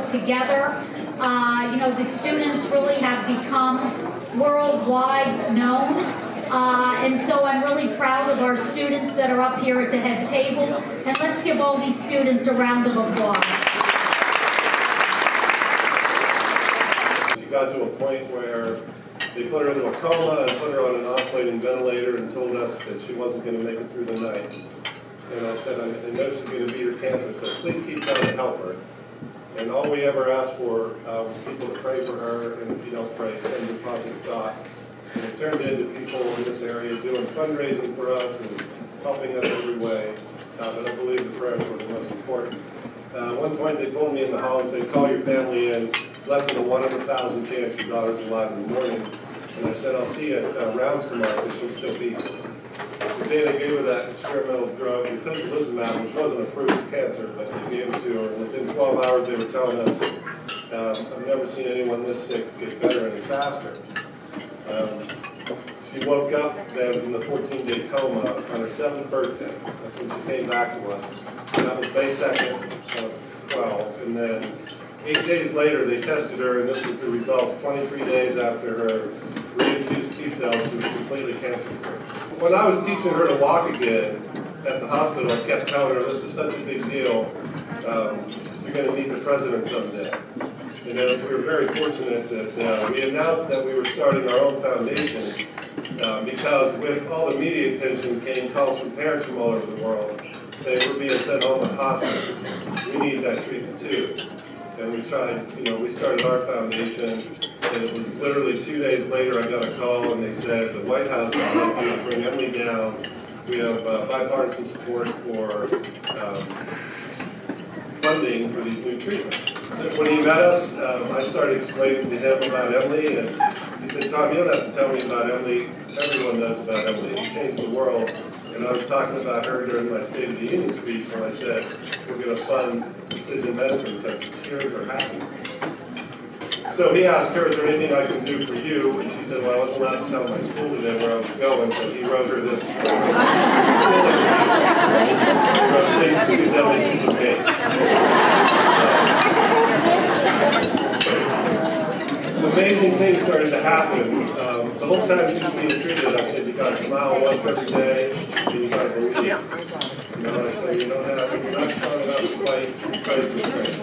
put together. The students really have become worldwide known. And so I'm really proud of our students that are up here at the head table. And let's give all these students a round of applause. She got to a point where they put her into a coma and put her on an oscillating ventilator and told us that she wasn't going to make it through the night. And I said, I know she's going to beat her cancer, so please keep trying to help her. And all we ever asked for was people to pray for her, and if you don't pray, send your positive thoughts. And it turned into people in this area doing fundraising for us and helping us every way. But I believe the prayers were the most important. At one point they pulled me in the hall and said, call your family in, less than a 1 in 1,000 chance your daughter's alive in the morning. And I said, I'll see you at rounds tomorrow, because she'll still be here. The day they gave her that experimental drug, tocilizumab, which wasn't approved for cancer, but they gave it to her, and within 12 hours they were telling us, I've never seen anyone this sick get better any faster. She woke up then from the 14-day coma on her 7th birthday. That's when she came back to us. And that was May 2nd of 12. And then 8 days later they tested her, and this was the results 23 days after her reinfused T cells. She was completely cancer-free. When I was teaching her to walk again at the hospital, I kept telling her, this is such a big deal. You're going to meet the president someday. And then we were very fortunate that we announced that we were starting our own foundation because with all the media attention came calls from parents from all over the world saying we're being sent home to hospitals. We need that treatment too. And we tried, we started our foundation, and it was literally 2 days later I got a call and they said the White House would like you to bring Emily down. We have bipartisan support for funding for these new treatments. When he met us, I started explaining to him about Emily, and he said, Tom, you don't have to tell me about Emily. Everyone knows about Emily. She changed the world. And I was talking about her during my State of the Union speech when I said we're going to fund precision medicine because cures are happening. So he asked her, is there anything I can do for you? And she said, well, I wasn't allowed to tell my school today where I was going, so he wrote her this. He wrote, "Thanks to these Emmys for me." Amazing things started to happen. The whole time she was being treated, I said, you got to smile once every day, and you got to believe. I said, you're not strong enough to fight with strength.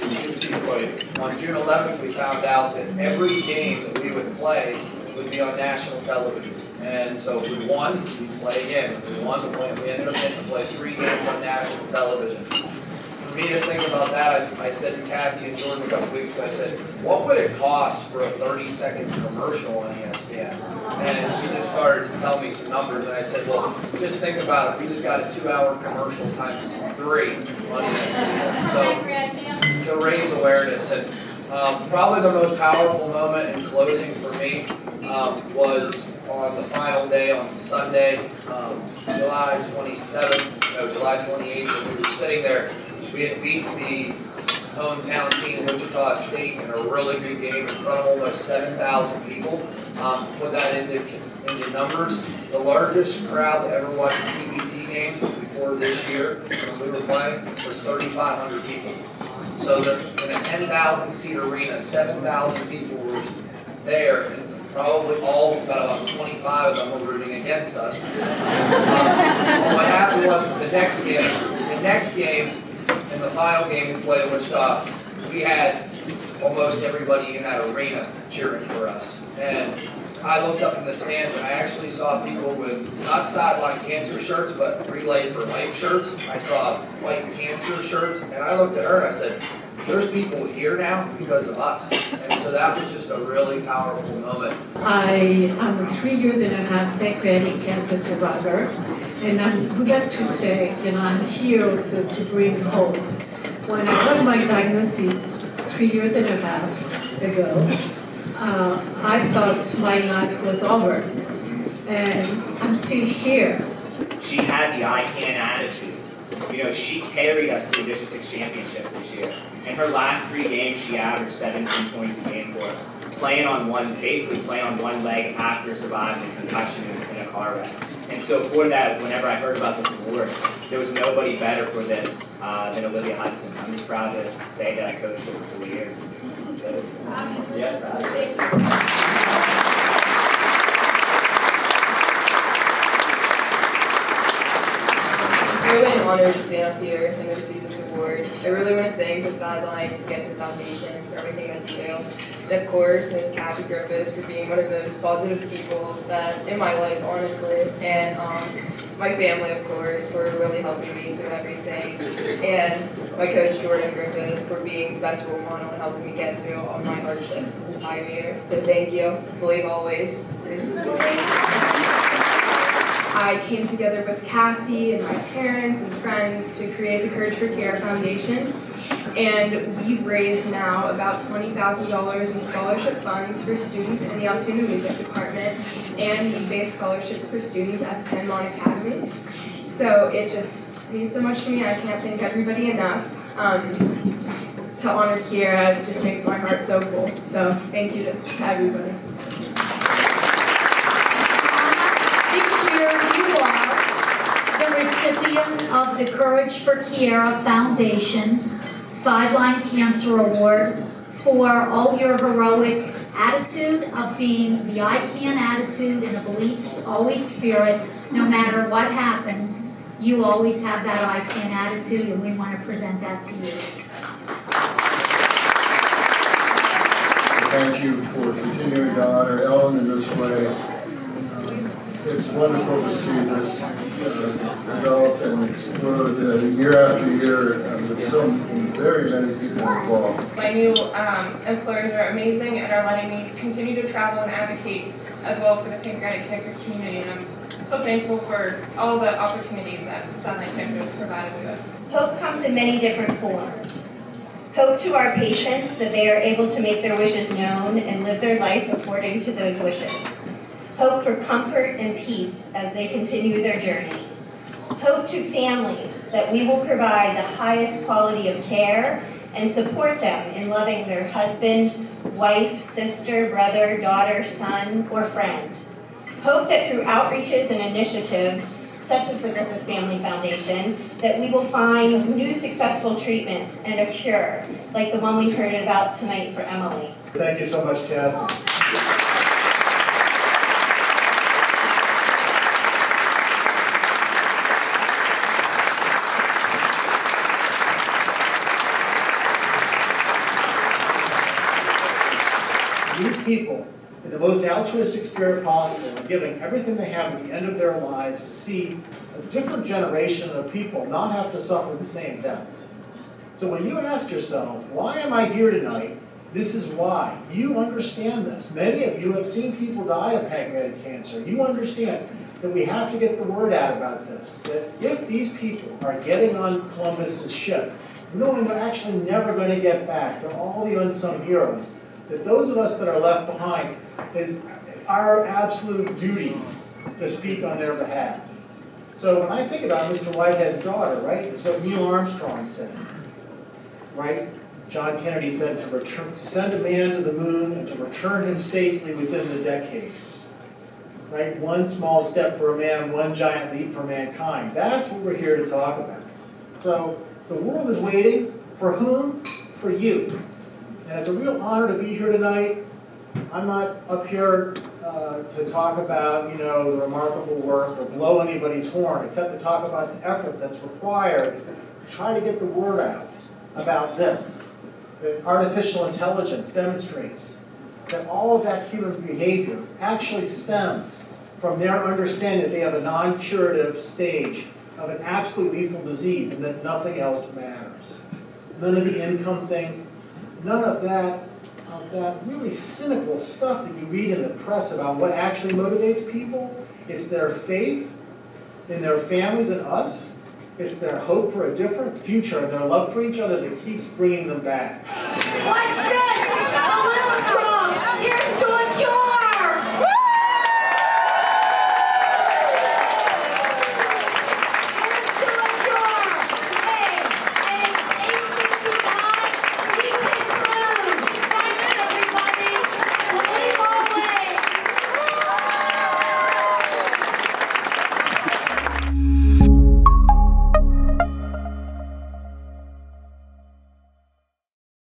You just keep fighting. On June 11th, we found out that every game that we would play would be on national television. And so if we won, we'd play again. If we won, we ended up getting to play 3 games on national television. For me to think about that, I said to Kathy and Jordan a couple weeks ago, I said, what would it cost for a 30-second commercial on ESPN? And she just started to tell me some numbers, and I said, well, just think about it. We just got a 2-hour commercial times 3 on ESPN. So to raise awareness. And probably the most powerful moment in closing for me was on the final day on Sunday, July 28th, when we were sitting there. We had beaten the hometown team, Wichita State, in a really good game in front of almost 7,000 people. Put that into numbers. The largest crowd to ever watch a TBT game before this year, when we were playing, was 3,500 people. So in a 10,000-seat arena, 7,000 people were there, and probably about 25 of them were rooting against us. What happened was the next game, in the final game we played in Wichita, we had almost everybody in that arena cheering for us. And I looked up in the stands and I actually saw people with not sideline cancer shirts, but Relay for Life shirts. I saw Fight Cancer shirts, and I looked at her and I said, there's people here now because of us. And so that was just a really powerful moment. I am a 3 years and a half pancreatic cancer survivor, and I'm glad to say, I'm here also to bring hope. When I got my diagnosis 3 years and a half ago, I thought my life was over, and I'm still here. She had the I can attitude. She carried us to the District 6 championship this year. In her last 3 games, she averaged 17 points a game for us. Basically playing on one leg after surviving a concussion in a car wreck. And so for that, whenever I heard about this award, there was nobody better for this than Olivia Hudson. I'm just proud to say that I coached her for 4 years. So, yeah, proud of it. It's really an honor to stand up here and receive this award. I really want to thank the Sideline Cancer Foundation for everything that they do. And of course, Ms. Kathy Griffith for being one of the most positive people that in my life, honestly. And my family, of course, for really helping me through everything. And my coach, Jordan Griffith, for being the best role model and helping me get through all my hardships this entire year. So thank you. Believe always. I came together with Kathy and my parents and friends to create the Courage for Kiara Foundation, and we've raised now about $20,000 in scholarship funds for students in the Altoona Music Department and need-based scholarships for students at Penn Mon Academy. So it just means so much to me. I can't thank everybody enough. To honor Kiara just makes my heart so full. So thank you to everybody. Recipient of the Courage for Kiara Foundation Sideline Cancer Award for all your heroic attitude of being the I Can attitude and the beliefs always spirit, no matter what happens, you always have that I Can attitude, and we want to present that to you. Thank you for continuing to honor Ellen in this way. It's wonderful to see this develop and explode year after year with so very many people involved. My new employers are amazing and are letting me continue to travel and advocate as well for the pancreatic cancer community, and I'm so thankful for all the opportunities that Sideline Cancer has provided me with. Hope comes in many different forms. Hope to our patients that they are able to make their wishes known and live their life according to those wishes. Hope for comfort and peace as they continue their journey. Hope to families that we will provide the highest quality of care and support them in loving their husband, wife, sister, brother, daughter, son, or friend. Hope that through outreaches and initiatives, such as the Griffith Family Foundation, that we will find new successful treatments and a cure, like the one we heard about tonight for Emily. Thank you so much, Kathy. These people, in the most altruistic spirit possible, are giving everything they have at the end of their lives to see a different generation of people not have to suffer the same deaths. So when you ask yourself, why am I here tonight? This is why. You understand this. Many of you have seen people die of pancreatic cancer. You understand that we have to get the word out about this. That if these people are getting on Columbus's ship, knowing they're actually never going to get back, they're all the unsung heroes, that those of us that are left behind, is our absolute duty to speak on their behalf. So when I think about Mr. Whitehead's daughter, right, it's what Neil Armstrong said, right? John Kennedy said to send a man to the moon and to return him safely within the decade. Right? One small step for a man, one giant leap for mankind. That's what we're here to talk about. So the world is waiting for whom? For you. And it's a real honor to be here tonight. I'm not up here to talk about, the remarkable work or blow anybody's horn, except to talk about the effort that's required to try to get the word out about this. That artificial intelligence demonstrates that all of that human behavior actually stems from their understanding that they have a non-curative stage of an absolutely lethal disease and that nothing else matters. None of the income things, none of that really cynical stuff that you read in the press about what actually motivates people. It's their faith in their families and us. It's their hope for a different future and their love for each other that keeps bringing them back.